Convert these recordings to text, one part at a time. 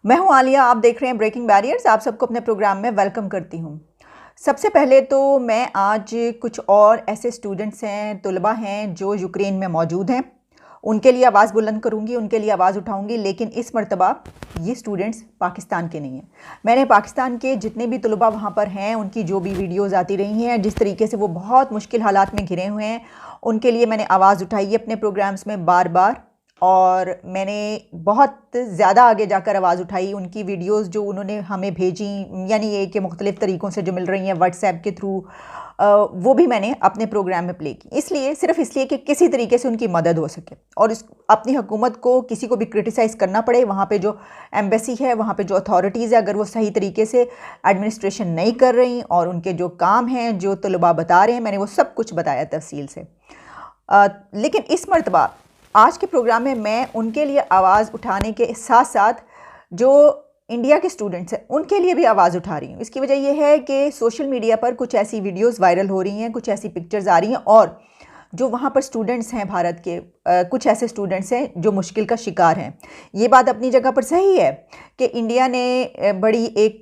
मैं हूं आलिया, आप देख रहे हैं ब्रेकिंग बैरियर्स। आप सबको अपने प्रोग्राम में वेलकम करती हूं। सबसे पहले तो मैं आज कुछ और ऐसे स्टूडेंट्स हैं, तुलबा हैं जो यूक्रेन में मौजूद हैं, उनके लिए आवाज़ बुलंद करूंगी, उनके लिए आवाज़ उठाऊंगी। लेकिन इस मर्तबा ये स्टूडेंट्स पाकिस्तान के नहीं हैं। मैंने पाकिस्तान के जितने भी तुलबा वहाँ पर हैं, उनकी जो भी वीडियोज़ आती रही हैं, जिस तरीके से वो बहुत मुश्किल हालात में घिरे हुए हैं, उनके लिए मैंने आवाज़ उठाई है अपने प्रोग्राम्स में बार बार। और मैंने बहुत ज़्यादा आगे जाकर आवाज़ उठाई। उनकी वीडियोस जो उन्होंने हमें भेजी, यानी ये कि मुख्तलिफ़ तरीक़ों से जो मिल रही हैं व्हाट्सएप के थ्रू, वो भी मैंने अपने प्रोग्राम में प्ले की। इसलिए, सिर्फ इसलिए कि किसी तरीके से उनकी मदद हो सके और इस अपनी हुकूमत को किसी को भी क्रिटिसाइज़ करना पड़े। वहाँ पे जो एम्बेसी है, वहाँ पे जो अथॉरिटीज़ है, अगर वो सही तरीके से एडमिनिस्ट्रेशन नहीं कर रही और उनके जो काम हैं, जो तलबा बता रहे हैं, मैंने वो सब कुछ बताया तफसील से। लेकिन इस मर्तबा आज के प्रोग्राम में मैं उनके लिए आवाज़ उठाने के साथ साथ जो इंडिया के स्टूडेंट्स हैं उनके लिए भी आवाज़ उठा रही हूँ। इसकी वजह यह है कि सोशल मीडिया पर कुछ ऐसी वीडियोस वायरल हो रही हैं, कुछ ऐसी पिक्चर्स आ रही हैं और जो वहाँ पर स्टूडेंट्स हैं भारत के, कुछ ऐसे स्टूडेंट्स हैं जो मुश्किल का शिकार हैं। ये बात अपनी जगह पर सही है कि इंडिया ने बड़ी एक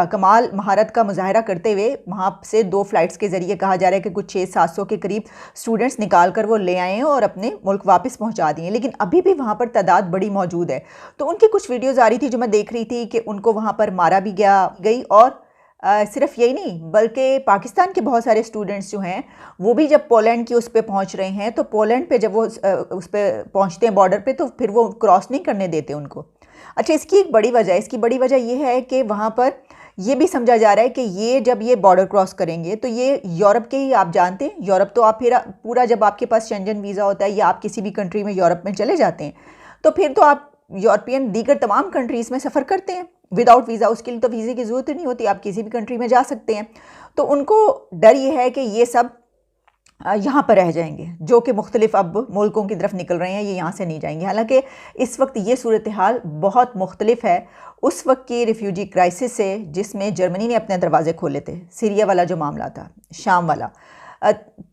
कमाल महारत का मुजाहरा करते हुए वहाँ से 2 फ़्लाइट्स के ज़रिए, कहा जा रहा है कि कुछ 600-700 के करीब स्टूडेंट्स निकाल कर वो ले आए हैं और अपने मुल्क वापस पहुँचा दिए। लेकिन अभी भी वहाँ पर तादाद बड़ी मौजूद है। तो उनकी कुछ वीडियोज़ आ रही थी जो मैं देख रही थी कि उनको वहाँ पर मारा भी गई और सिर्फ यही नहीं, बल्कि पाकिस्तान के बहुत सारे स्टूडेंट्स जो हैं वो भी जब पोलैंड की उस पे पहुंच रहे हैं, तो पोलैंड पे जब वो उस पे पहुंचते हैं बॉर्डर पे, तो फिर वो क्रॉस नहीं करने देते उनको। अच्छा, इसकी बड़ी वजह ये है कि वहाँ पर ये भी समझा जा रहा है कि ये जब ये बॉर्डर क्रॉस करेंगे तो ये यूरोप के ही, आप जानते हैं यूरोप तो आप फिर पूरा, जब आपके पास शेंजन वीज़ा होता है या आप किसी भी कंट्री में यूरोप में चले जाते हैं, तो फिर तो आप यूरोपियन दीगर तमाम कंट्रीज़ में सफ़र करते हैं विदाउट वीज़ा। उसके लिए तो वीज़े की ज़रूरत नहीं होती, आप किसी भी कंट्री में जा सकते हैं। तो उनको डर ये है कि ये सब यहाँ पर रह जाएंगे, जो कि मुख्तलिफ अब मुल्कों की तरफ निकल रहे हैं, ये यहाँ से नहीं जाएंगे। हालांकि इस वक्त ये सूरत हाल बहुत मुख्तलिफ है उस वक्त की रिफ्यूजी क्राइसिस से, जिसमें जर्मनी ने अपने दरवाजे खोले थे। सीरिया वाला जो मामला था, शाम वाला,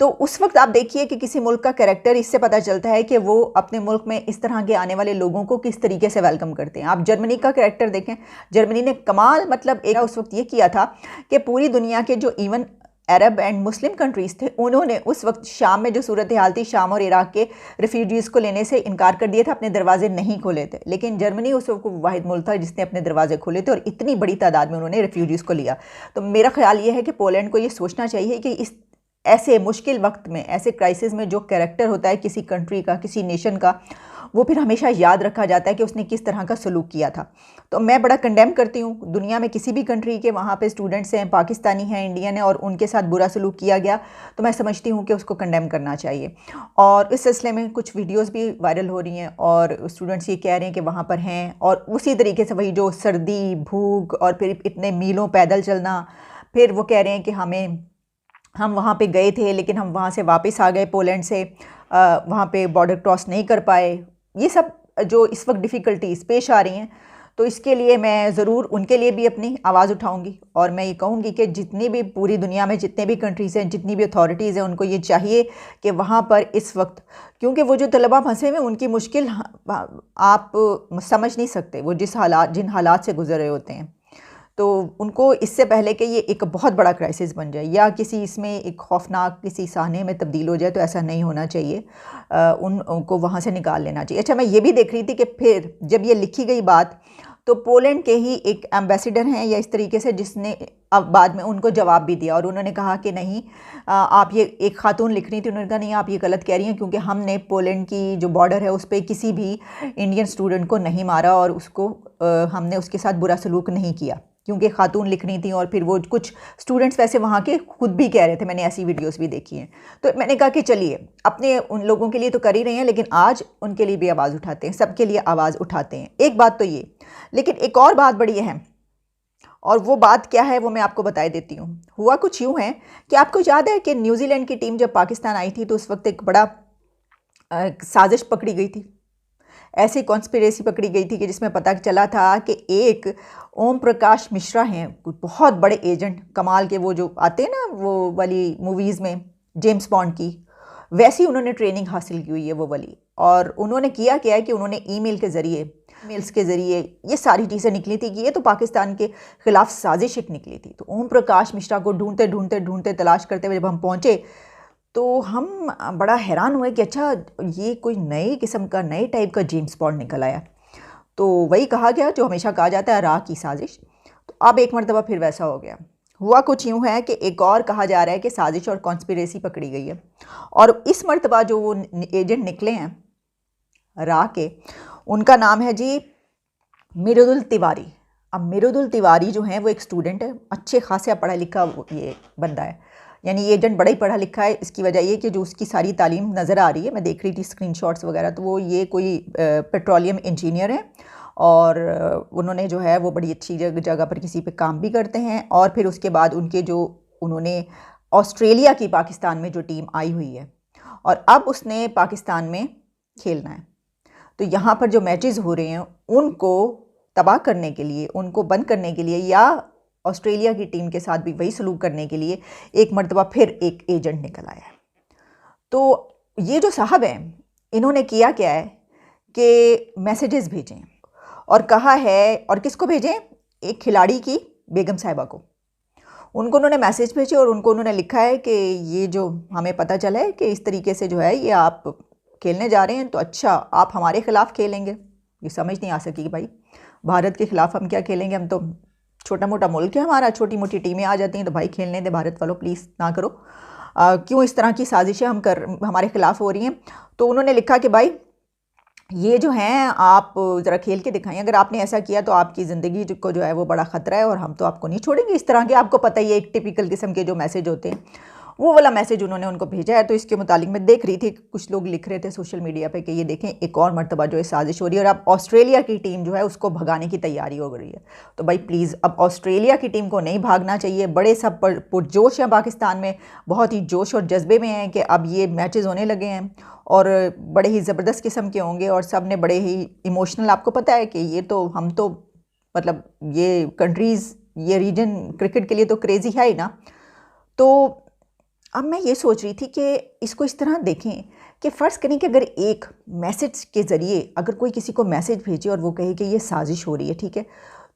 तो उस वक्त आप देखिए कि किसी मुल्क का कैरेक्टर इससे पता चलता है कि वो अपने मुल्क में इस तरह के आने वाले लोगों को किस तरीके से वेलकम करते हैं। आप जर्मनी का कैरेक्टर देखें, जर्मनी ने कमाल, मतलब एक उस वक्त ये किया था कि पूरी दुनिया के जो even Arab and Muslim countries थे, उन्होंने उस वक्त शाम में जो सूरत हाल थी, शाम और इराक़ के रिफ्यूजीज़ को लेने से इनकार कर दिया था, अपने दरवाजे नहीं खोले थे। लेकिन जर्मनी उस वक्त वाहिद मुल्क था जिसने अपने दरवाजे खोले थे और इतनी बड़ी तादाद में उन्होंने रिफ्यूजीज़ को लिया। तो मेरा ख्याल ये है कि पोलैंड को ये सोचना चाहिए कि इस ऐसे मुश्किल वक्त में, ऐसे क्राइसिस में जो कैरेक्टर होता है किसी कंट्री का, किसी नेशन का, वो फिर हमेशा याद रखा जाता है कि उसने किस तरह का सलूक किया था। तो मैं बड़ा कंडेम करती हूँ दुनिया में किसी भी कंट्री के वहाँ पे स्टूडेंट्स हैं, पाकिस्तानी हैं, इंडियन हैं, और उनके साथ बुरा सलूक किया गया, तो मैं समझती हूँ कि उसको कंडेम करना चाहिए। और इस सिलसिले में कुछ वीडियोज़ भी वायरल हो रही हैं और स्टूडेंट्स ये कह रहे हैं कि वहाँ पर हैं, और उसी तरीके से वही जो सर्दी, भूख और फिर इतने मीलों पैदल चलना, फिर वो कह रहे हैं कि हम वहाँ पे गए थे लेकिन हम वहाँ से वापस आ गए पोलैंड से, वहाँ पे बॉर्डर क्रॉस नहीं कर पाए। ये सब जो इस वक्त डिफ़िकल्टीज़ पेश आ रही हैं, तो इसके लिए मैं ज़रूर उनके लिए भी अपनी आवाज़ उठाऊंगी। और मैं ये कहूँगी कि जितनी भी पूरी दुनिया में जितने भी कंट्रीज़ हैं, जितनी भी अथॉरिटीज़ हैं, उनको ये चाहिए कि वहाँ पर इस वक्त, क्योंकि वो जो तलबा फंसे हुए, उनकी मुश्किल आप समझ नहीं सकते, वो जिन हालात से गुजर रहे होते हैं। तो उनको इससे पहले कि ये एक बहुत बड़ा क्राइसिस बन जाए या किसी इसमें एक खौफनाक किसी साहने में तब्दील हो जाए, तो ऐसा नहीं होना चाहिए। उनको वहाँ से निकाल लेना चाहिए। अच्छा, मैं ये भी देख रही थी कि फिर जब ये लिखी गई बात, तो पोलैंड के ही एक एम्बेसडर हैं या इस तरीके से, जिसने अब बाद में उनको जवाब भी दिया और उन्होंने कहा कि नहीं, आप ये, एक खातून लिख रही थी, उन्होंने कहा नहीं, आप ये गलत कह रही हैं, क्योंकि हमने पोलैंड की जो बॉर्डर है उस पर किसी भी इंडियन स्टूडेंट को नहीं मारा और उसको हमने उसके साथ बुरा सलूक नहीं किया, क्योंकि खातून लिख रही थी। और फिर वो कुछ स्टूडेंट्स वैसे वहाँ के खुद भी कह रहे थे, मैंने ऐसी वीडियोस भी देखी हैं। तो मैंने कहा कि चलिए, अपने उन लोगों के लिए तो कर ही रहे हैं, लेकिन आज उनके लिए भी आवाज़ उठाते हैं, सबके लिए आवाज़ उठाते हैं। एक बात तो ये, लेकिन एक और बात बड़ी अहम, और वो बात क्या है वो मैं आपको बता देती हूँ। हुआ कुछ यूँ है कि आपको याद है कि न्यूजीलैंड की टीम जब पाकिस्तान आई थी, तो उस वक्त एक बड़ा साजिश पकड़ी गई थी, ऐसी कॉन्स्पिरेसी पकड़ी गई थी कि जिसमें पता चला था कि एक ओम प्रकाश मिश्रा हैं, बहुत बड़े एजेंट, कमाल के, वो जो आते हैं ना वो वाली मूवीज़ में जेम्स बॉन्ड की, वैसी उन्होंने ट्रेनिंग हासिल की हुई है वो वाली। और उन्होंने किया क्या है कि उन्होंने ईमेल्स के ज़रिए ये सारी चीज़ें निकली थी कि ये तो पाकिस्तान के ख़िलाफ़ साजिश एक निकली थी। तो ओम प्रकाश मिश्रा को ढूंढते तलाश करते हुए जब हम पहुँचे तो हम बड़ा हैरान हुए कि अच्छा ये कोई नए किस्म का नए टाइप का जेम्स बॉन्ड निकल आया। तो वही कहा गया जो हमेशा कहा जाता है, राह की साजिश। तो अब एक मरतबा फिर वैसा हो गया। हुआ कुछ यूँ है कि एक और कहा जा रहा है कि साजिश और कॉन्स्पिरेसी पकड़ी गई है, और इस मरतबा जो वो एजेंट निकले हैं राह के, उनका नाम है जी मिरुदुल तिवारी। अब मिरुदुल तिवारी जो हैं वो एक स्टूडेंट है, अच्छे खासा पढ़ा लिखा ये बंदा है, यानी ये एजेंट बड़ा ही पढ़ा लिखा है। इसकी वजह ये कि जो उसकी सारी तालीम नज़र आ रही है, मैं देख रही थी स्क्रीनशॉट्स वगैरह, तो वो ये कोई पेट्रोलियम इंजीनियर है, और उन्होंने जो है वो बड़ी अच्छी जगह पर किसी पे काम भी करते हैं। और फिर उसके बाद उनके जो उन्होंने ऑस्ट्रेलिया की पाकिस्तान में जो टीम आई हुई है, और अब उसने पाकिस्तान में खेलना है। तो यहाँ पर जो मैचेस हो रहे हैं उनको तबाह करने के लिए, उनको बंद करने के लिए, या ऑस्ट्रेलिया की टीम के साथ भी वही सलूक करने के लिए एक मरतबा फिर एक एजेंट निकल आया है। तो ये जो साहब हैं, इन्होंने किया क्या है कि मैसेजेस भेजें, और कहा है, और किसको भेजें, एक खिलाड़ी की बेगम साहिबा को। उनको उन्होंने मैसेज भेजे और उनको उन्होंने लिखा है कि ये जो हमें पता चला है कि इस तरीके से जो है ये आप खेलने जा रहे हैं, तो अच्छा आप हमारे ख़िलाफ़ खेलेंगे। ये समझ नहीं आ सकी कि भाई भारत के ख़िलाफ़ हम क्या खेलेंगे, हम तो छोटा मोटा मुल्क है हमारा, छोटी मोटी टीमें आ जाती हैं, तो भाई खेलने दे भारत वालों, प्लीज़ ना करो। क्यों इस तरह की साजिशें हमारे ख़िलाफ़ हो रही हैं। तो उन्होंने लिखा कि भाई ये जो हैं आप ज़रा खेल के दिखाएं, अगर आपने ऐसा किया तो आपकी ज़िंदगी को जो है वो बड़ा ख़तरा है, और हम तो आपको नहीं छोड़ेंगे। इस तरह के आपको पता ही है एक टिपिकल किस्म के जो मैसेज होते हैं, वो वाला मैसेज उन्होंने उनको भेजा है। तो इसके मुतालिक मैं देख रही थी कुछ लोग लिख रहे थे सोशल मीडिया पे कि ये देखें एक और मरतबा जो है साजिश हो रही है, और अब ऑस्ट्रेलिया की टीम जो है उसको भगाने की तैयारी हो रही है। तो भाई प्लीज़, अब ऑस्ट्रेलिया की टीम को नहीं भागना चाहिए। बड़े सब पुरजोश हैं पाकिस्तान में, बहुत ही जोश और जज्बे में हैं कि अब ये मैचेज़ होने लगे हैं, और बड़े ही ज़बरदस्त किस्म के होंगे, और सब ने बड़े ही इमोशनल, आपको पता है कि ये तो हम तो मतलब ये कंट्रीज़, ये रीजन क्रिकेट के लिए तो क्रेज़ी है ही ना। तो अब मैं ये सोच रही थी कि इसको इस तरह देखें कि फ़र्ज़ करें कि अगर एक मैसेज के ज़रिए अगर कोई किसी को मैसेज भेजे और वो कहे कि ये साजिश हो रही है, ठीक है,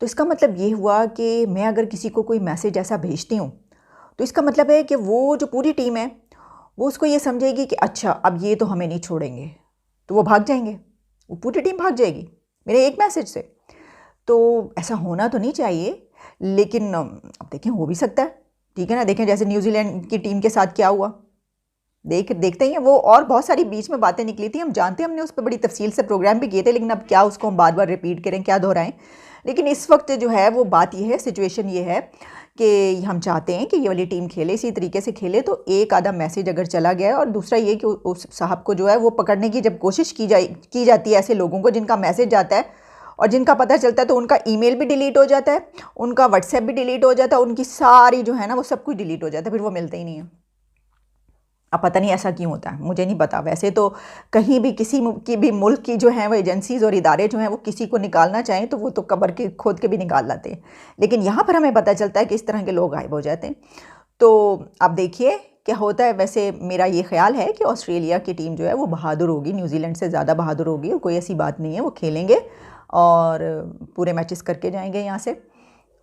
तो इसका मतलब ये हुआ कि मैं अगर किसी को कोई मैसेज ऐसा भेजती हूँ, तो इसका मतलब है कि वो जो पूरी टीम है वो उसको ये समझेगी कि अच्छा अब ये तो हमें नहीं छोड़ेंगे, तो वो भाग जाएंगे, वो पूरी टीम भाग जाएगी मेरे एक मैसेज से। तो ऐसा होना तो नहीं चाहिए, लेकिन अब देखें हो भी सकता है, ठीक है ना। देखें जैसे न्यूजीलैंड की टीम के साथ क्या हुआ, देखते ही हैं वो, और बहुत सारी बीच में बातें निकली थी, हम जानते हैं, हमने उस पर बड़ी तफसील से प्रोग्राम भी किए थे, लेकिन अब क्या उसको हम बार बार रिपीट करें, क्या दोहराएं। लेकिन इस वक्त जो है वो बात ये है, सिचुएशन ये है कि हम चाहते हैं कि ये वाली टीम खेले, इसी तरीके से खेले। तो एक आधा मैसेज अगर चला गया है, और दूसरा ये कि उस साहब को जो है वो पकड़ने की जब कोशिश की जाती है, ऐसे लोगों को जिनका मैसेज जाता है और जिनका पता चलता है, तो उनका ईमेल भी डिलीट हो जाता है, उनका व्हाट्सएप भी डिलीट हो जाता है, उनकी सारी जो है ना वो सब कुछ डिलीट हो जाता है, फिर वो मिलते ही नहीं है। अब पता नहीं ऐसा क्यों होता है, मुझे नहीं पता। वैसे तो कहीं भी किसी की भी मुल्क की जो है वो एजेंसीज़ और इदारे जो हैं वो किसी को निकालना चाहें तो वो तो कब्र के खोद के भी निकाल लाते हैं, लेकिन यहाँ पर हमें पता चलता है कि इस तरह के लोग गायब हो जाते हैं। तो अब देखिए क्या होता है। वैसे मेरा ये ख्याल है कि ऑस्ट्रेलिया की टीम जो है वो बहादुर होगी, न्यूजीलैंड से ज़्यादा बहादुर होगी, और कोई ऐसी बात नहीं है, वो खेलेंगे और पूरे मैचेस करके जाएंगे यहाँ से।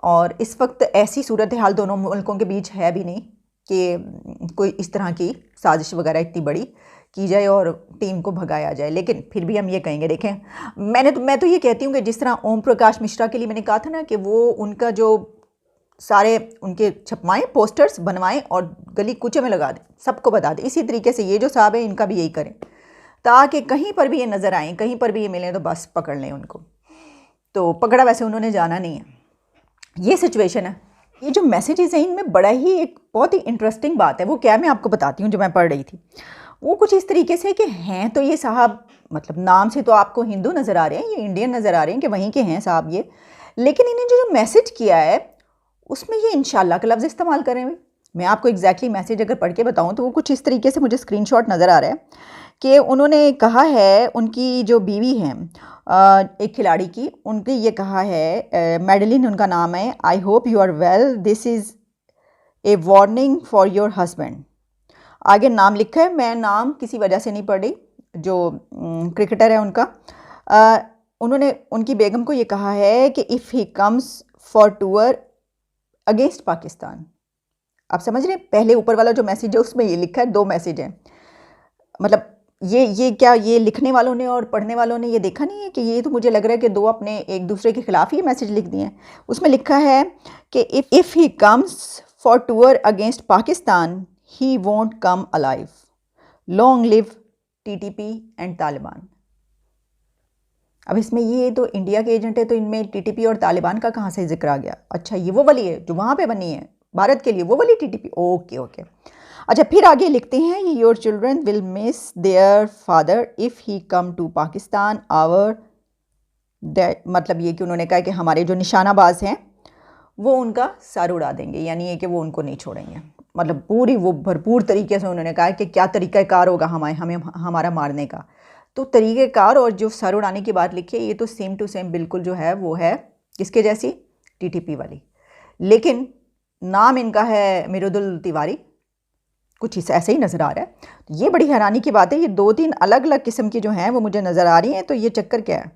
और इस वक्त ऐसी सूरत हाल दोनों मुल्कों के बीच है भी नहीं कि कोई इस तरह की साजिश वगैरह इतनी बड़ी की जाए और टीम को भगाया जाए। लेकिन फिर भी हम ये कहेंगे, देखें मैं तो ये कहती हूँ कि जिस तरह ओम प्रकाश मिश्रा के लिए मैंने कहा था ना कि वो उनका जो सारे उनके छपवाएं, पोस्टर्स बनवाएं और गली कूचे में लगा दें, सबको बता दें। इसी तरीके से ये जो साहब हैं इनका भी यही करें, ताकि कहीं पर भी ये नज़र आएँ, कहीं पर भी ये मिलें तो बस पकड़ लें उनको। तो पकड़ा वैसे उन्होंने जाना नहीं है, ये सिचुएशन है। ये जो मैसेजेस हैं इनमें बड़ा ही एक बहुत ही इंटरेस्टिंग बात है, वो क्या मैं आपको बताती हूँ। जो मैं पढ़ रही थी वो कुछ इस तरीके से कि हैं तो ये साहब, मतलब नाम से तो आपको हिंदू नज़र आ रहे हैं, ये इंडियन नज़र आ रहे हैं कि वहीं के हैं साहब ये, लेकिन इन्हें जो मैसेज किया है उसमें ये इंशाल्लाह का लफ्ज़ इस्तेमाल करें हुए। मैं आपको एग्जैक्टली मैसेज अगर पढ़ के बताऊँ तो वो कुछ इस तरीके से मुझे स्क्रीनशॉट नज़र आ रहा है कि उन्होंने कहा है, उनकी जो बीवी हैं एक खिलाड़ी की, उनके ये कहा है, मेडलिन उनका नाम है, I hope you are well, this is a warning for your husband. आगे नाम लिखा है, मैं नाम किसी वजह से नहीं पढ़ रही, जो क्रिकेटर है उनका, उन्होंने उनकी बेगम को ये कहा है कि if he comes for tour against Pakistan. आप समझ रहे हैं, पहले ऊपर वाला जो मैसेज है उसमें ये लिखा है, 2 मैसेज हैं। मतलब ये क्या, ये लिखने वालों ने और पढ़ने वालों ने ये देखा नहीं है कि ये तो मुझे लग रहा है कि 2 अपने एक दूसरे के खिलाफ ही मैसेज लिख दिए हैं। उसमें लिखा है कि if he comes for tour against Pakistan he won't come alive, long live TTP and Taliban. अब इसमें ये तो इंडिया के एजेंट है, तो इनमें टीटीपी और तालिबान का कहाँ से जिक्र आ गया? अच्छा, ये वो वाली है जो वहाँ पे बनी है भारत के लिए, वो वाली टीटीपी। Okay okay. अच्छा, फिर आगे लिखते हैं, your children will miss their father if he come to Pakistan our that. मतलब ये कि उन्होंने कहा कि हमारे जो निशानाबाज हैं वो उनका सर उड़ा देंगे, यानी ये कि वो उनको नहीं छोड़ेंगे। मतलब पूरी वो भरपूर तरीके से उन्होंने कहा कि क्या तरीक़ाकार होगा हमें हमारा मारने का। तो तरीक़ेकार और जो सर उड़ाने की बात लिखी है, ये तो सेम टू सेम बिल्कुल जो है वो है किसके जैसी, टीटीपी वाली। लेकिन नाम इनका है मिरुदुल तिवारी, कुछ इस ऐसे ही नज़र आ रहा है। तो ये बड़ी हैरानी की बात है, ये 2-3 अलग अलग किस्म की जो हैं वो मुझे नज़र आ रही हैं। तो ये चक्कर क्या है?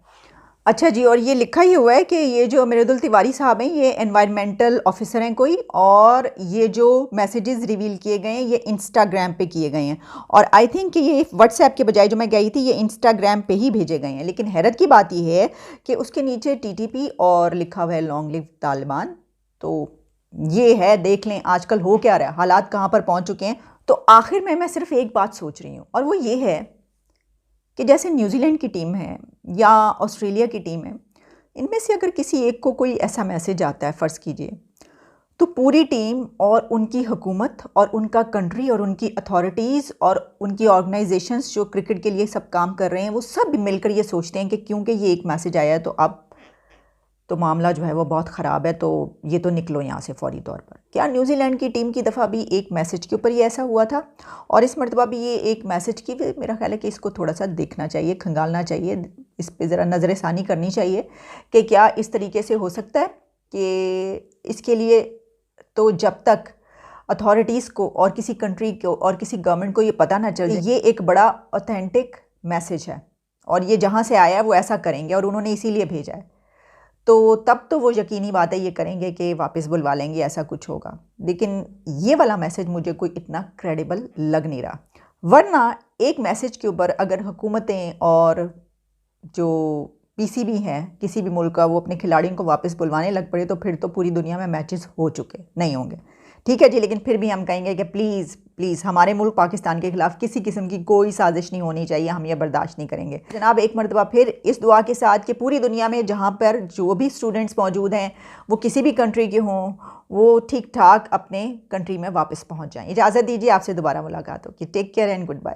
अच्छा जी, और ये लिखा ही हुआ है कि ये जो मिरुदुल तिवारी साहब हैं ये एनवायरमेंटल ऑफिसर हैं कोई, और ये जो मैसेजेस रिवील किए गए हैं ये इंस्टाग्राम पे किए गए हैं, और आई थिंक कि ये व्हाट्सएप के बजाय जो मैं गई थी ये इंस्टाग्राम पे ही भेजे गए हैं। लेकिन हैरत की बात ये है कि उसके नीचे टीटीपी और लिखा हुआ है लॉन्ग लिव तालिबान। तो ये है, देख लें आजकल हो क्या रहा है, हालात कहाँ पर पहुँच चुके हैं। तो आखिर में मैं सिर्फ एक बात सोच रही हूँ, और वो ये है कि जैसे न्यूजीलैंड की टीम है या ऑस्ट्रेलिया की टीम है, इनमें से अगर किसी एक को कोई ऐसा मैसेज आता है, फ़र्ज़ कीजिए, तो पूरी टीम और उनकी हुकूमत और उनका कंट्री और उनकी अथॉरिटीज़ और उनकी ऑर्गेनाइजेशंस जो क्रिकेट के लिए सब काम कर रहे हैं, वो सब मिलकर ये सोचते हैं कि क्योंकि ये एक मैसेज आया है तो अब तो मामला जो है वो बहुत ख़राब है, तो ये तो निकलो यहाँ से फ़ौरी तौर पर। क्या न्यूजीलैंड की टीम की दफ़ा भी एक मैसेज के ऊपर ही ऐसा हुआ था, और इस मरतबा भी ये एक मैसेज की, मेरा ख्याल है कि इसको थोड़ा सा देखना चाहिए, खंगालना चाहिए, इस पे ज़रा नज़र षानी करनी चाहिए कि क्या इस तरीके से हो सकता है। कि इसके लिए तो जब तक अथॉरिटीज़ को और किसी कंट्री को और किसी गवर्नमेंट को ये पता ना चल जाए ये एक बड़ा ऑथेंटिक मैसेज है और ये जहाँ से आया है वो ऐसा करेंगे और उन्होंने इसीलिए भेजा है, तो तब तो वो यकीनी बात है ये करेंगे कि वापस बुलवा लेंगे, ऐसा कुछ होगा। लेकिन ये वाला मैसेज मुझे कोई इतना क्रेडिबल लग नहीं रहा। वरना एक मैसेज के ऊपर अगर हुकूमतें और जो पीसीबी हैं किसी भी मुल्क का, वो अपने खिलाड़ियों को वापस बुलवाने लग पड़े, तो फिर तो पूरी दुनिया में मैचेस हो चुके नहीं होंगे। ठीक है जी, लेकिन फिर भी हम कहेंगे कि प्लीज़ प्लीज़ हमारे मुल्क पाकिस्तान के ख़िलाफ़ किसी किस्म की कोई साजिश नहीं होनी चाहिए, हम ये बर्दाश्त नहीं करेंगे। जनाब, एक मरतबा फिर इस दुआ के साथ कि पूरी दुनिया में जहाँ पर जो भी स्टूडेंट्स मौजूद हैं वो किसी भी कंट्री के हों, वो ठीक ठाक अपने कंट्री में वापस पहुँच जाएँ। इजाज़त दीजिए, आपसे दोबारा मुलाकात होगी। Take care and good bye.